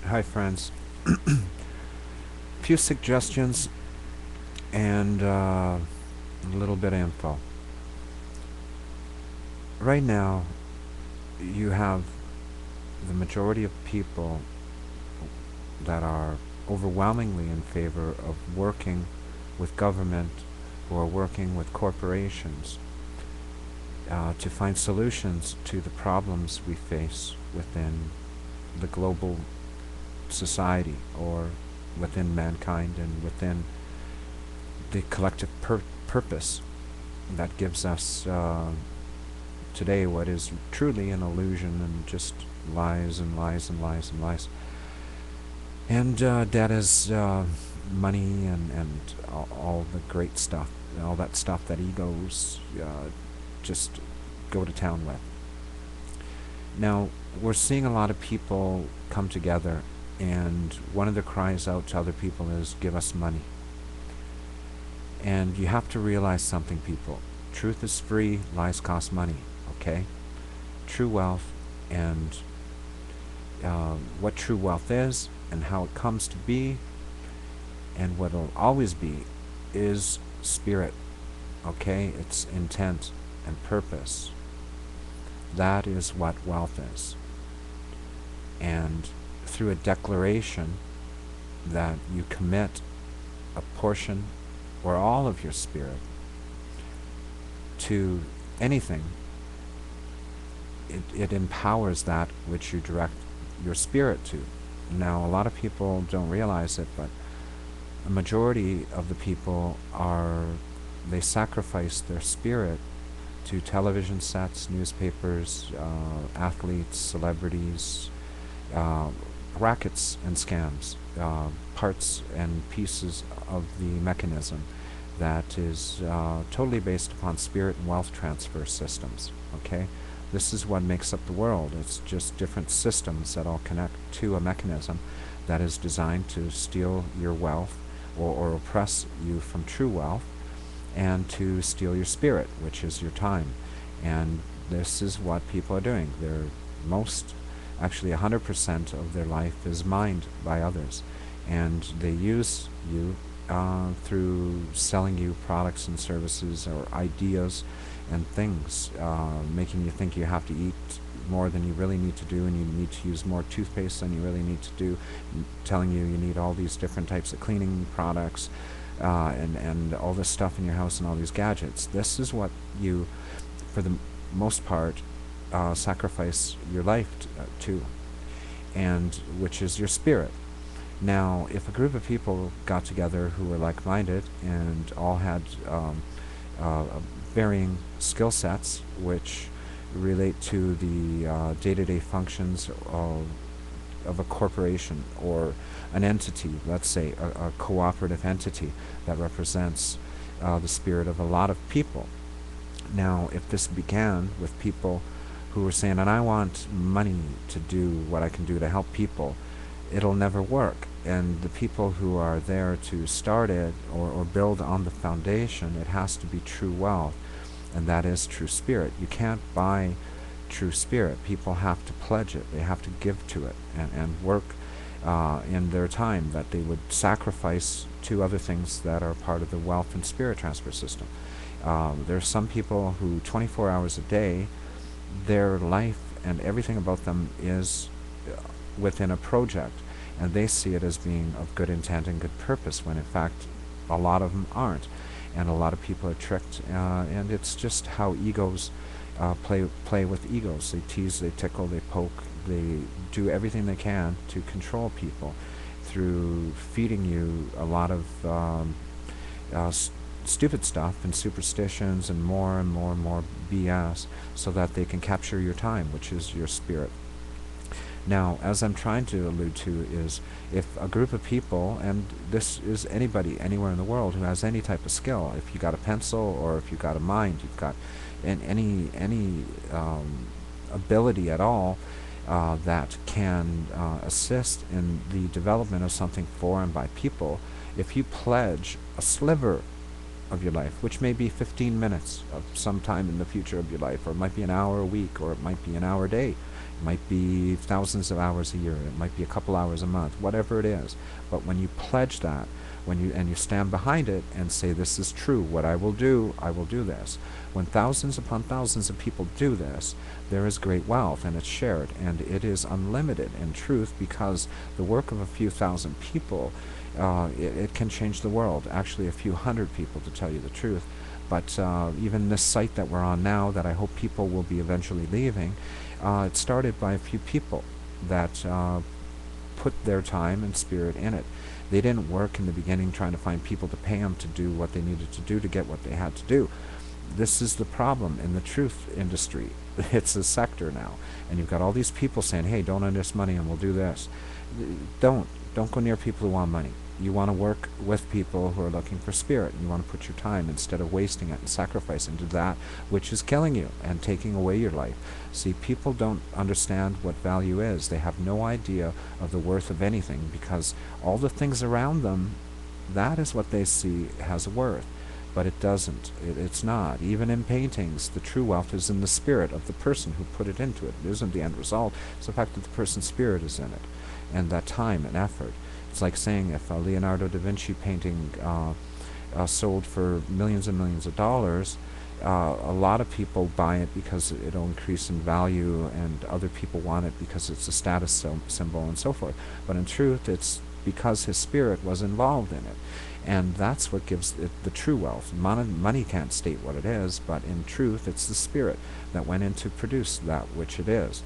Hi, friends. Few suggestions and a little bit of info. Right now, you have the majority of people that are overwhelmingly in favor of working with government or working with corporations to find solutions to the problems we face within the global society or within mankind and within the collective purpose that gives us today what is truly an illusion and just lies and lies and lies and lies. And that is money and all the great stuff, all that stuff that egos just go to town with. Now, we're seeing a lot of people come together, and one of their cries out to other people is, give us money. And you have to realize something, people. Truth is free, lies cost money, okay? True wealth and what true wealth is and how it comes to be and what it'll always be is spirit, okay? It's intent and purpose. That is what wealth is. And through a declaration that you commit a portion or all of your spirit to anything, it empowers that which you direct your spirit to. Now, a lot of people don't realize it, but a majority of the people they sacrifice their spirit to television sets, newspapers, athletes, celebrities, rackets and scams, parts and pieces of the mechanism that is totally based upon spirit and wealth transfer systems. Okay, this is what makes up the world. It's just different systems that all connect to a mechanism that is designed to steal your wealth or oppress you from true wealth and to steal your spirit, which is your time. And this is what people are doing. Actually 100% of their life is mined by others, and they use you through selling you products and services or ideas and things, making you think you have to eat more than you really need to do, and you need to use more toothpaste than you really need to do, telling you need all these different types of cleaning products and all this stuff in your house and all these gadgets. This is what you, for the most part, sacrifice your life to, and which is your spirit. Now, if a group of people got together who were like-minded and all had uh, varying skill sets which relate to the day-to-day functions of a corporation or an entity, let's say a cooperative entity that represents the spirit of a lot of people. Now, if this began with people who were saying, and I want money to do what I can do to help people, it'll never work. And the people who are there to start it or build on the foundation, it has to be true wealth, and that is true spirit. You can't buy true spirit. People have to pledge it. They have to give to it and work in their time that they would sacrifice to other things that are part of the wealth and spirit transfer system. There are some people who 24 hours a day, their life and everything about them is within a project, and they see it as being of good intent and good purpose, when in fact a lot of them aren't, and a lot of people are tricked, and it's just how egos play with egos. They tease, they tickle, they poke, they do everything they can to control people through feeding you a lot of stupid stuff and superstitions and more and more and more BS, so that they can capture your time, which is your spirit. Now, as I'm trying to allude to, is if a group of people, and this is anybody anywhere in the world who has any type of skill, if you got a pencil or if you got a mind, you've got any ability at all that can assist in the development of something for and by people, if you pledge a sliver of your life, which may be 15 minutes of some time in the future of your life, or it might be an hour a week, or it might be an hour a day, It might be thousands of hours a year. It might be a couple hours a month, whatever it is. But when you pledge that, and you stand behind it and say, this is true, what I will do this. When thousands upon thousands of people do this, there is great wealth, and it's shared, and it is unlimited in truth, because the work of a few thousand people, it can change the world. Actually, a few hundred people, to tell you the truth. But even this site that we're on now, that I hope people will be eventually leaving, it started by a few people that put their time and spirit in it. They didn't work in the beginning trying to find people to pay them to do what they needed to do to get what they had to do. This is the problem in the truth industry. It's a sector now. And you've got all these people saying, hey, don't earn this money and we'll do this. Don't go near people who want money. You want to work with people who are looking for spirit. You want to put your time, instead of wasting it and sacrificing to that which is killing you and taking away your life. See, people don't understand what value is. They have no idea of the worth of anything, because all the things around them, that is what they see has worth. But it doesn't. It's not. Even in paintings, the true wealth is in the spirit of the person who put it into it. It isn't the end result. It's the fact that the person's spirit is in it, and that time and effort. It's like saying, if a Leonardo da Vinci painting sold for millions and millions of dollars, a lot of people buy it because it'll increase in value, and other people want it because it's a status symbol and so forth. But in truth, it's because his spirit was involved in it. And that's what gives it the true wealth. Money can't state what it is, but in truth, it's the spirit that went in to produce that which it is.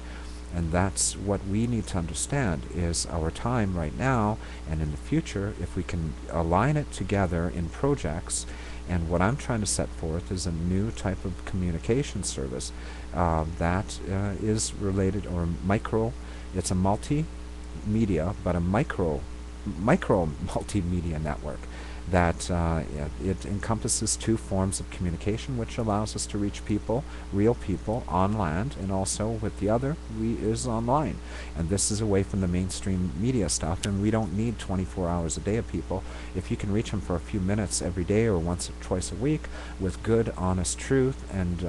And that's what we need to understand, is our time right now and in the future, if we can align it together in projects. And what I'm trying to set forth is a new type of communication service that is related, or micro. It's a multimedia, but a micro multimedia network that it encompasses two forms of communication, which allows us to reach people, real people, on land, and also with the other, is online. And this is away from the mainstream media stuff, and we don't need 24 hours a day of people. If you can reach them for a few minutes every day or once or twice a week with good, honest truth, and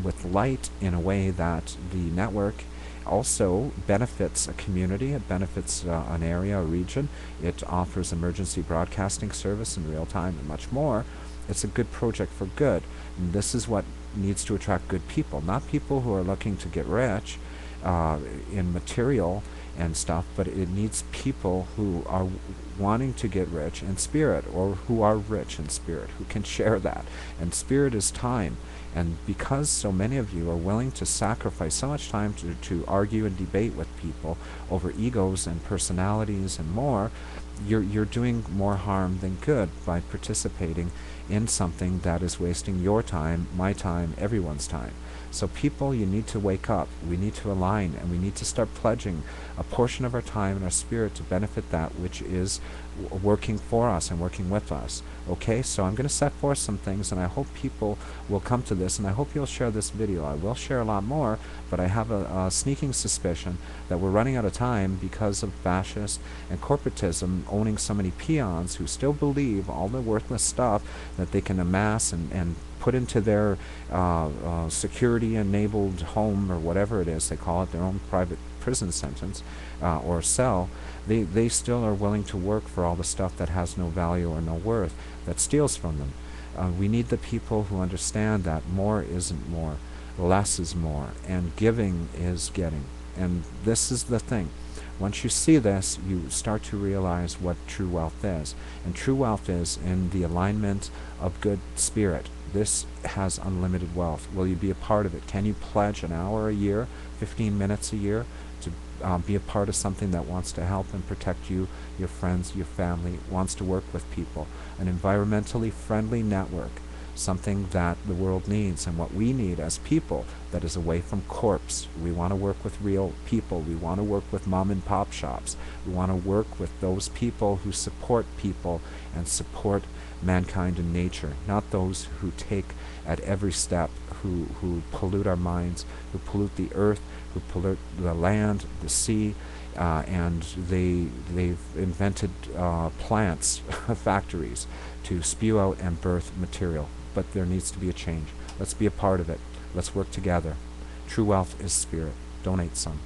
with light, in a way that the network also benefits a community, it benefits an area, a region, it offers emergency broadcasting service in real time, and much more. It's a good project for good. And this is what needs to attract good people, not people who are looking to get rich in material and stuff, but it needs people who are wanting to get rich in spirit, or who are rich in spirit, who can share that. And spirit is time. And because so many of you are willing to sacrifice so much time to argue and debate with people over egos and personalities and more, you're doing more harm than good by participating in something that is wasting your time, my time, everyone's time. So people, you need to wake up. We need to align, and we need to start pledging a portion of our time and our spirit to benefit that which is working for us and working with us. Okay, so I'm going to set forth some things, and I hope people will come to this, and I hope you'll share this video. I will share a lot more, but I have a sneaking suspicion that we're running out of time because of fascist and corporatism owning so many peons who still believe all the worthless stuff that they can amass and put into their security-enabled home, or whatever it is they call it, their own private prison sentence or cell. They still are willing to work for all the stuff that has no value or no worth, that steals from them. We need the people who understand that more isn't more, less is more, and giving is getting. And this is the thing. Once you see this, you start to realize what true wealth is. And true wealth is in the alignment of good spirit. This has unlimited wealth. Will you be a part of it? Can you pledge an hour a year, 15 minutes a year, to be a part of something that wants to help and protect you, your friends, your family, wants to work with people? An environmentally friendly network, something that the world needs, and what we need as people, that is away from corpse. We want to work with real people. We want to work with mom and pop shops. We want to work with those people who support people and support mankind and nature, not those who take at every step, who pollute our minds, who pollute the earth, who pollute the land, the sea, and they've invented plants, factories, to spew out and birth material. But there needs to be a change. Let's be a part of it. Let's work together. True wealth is spirit. donate some.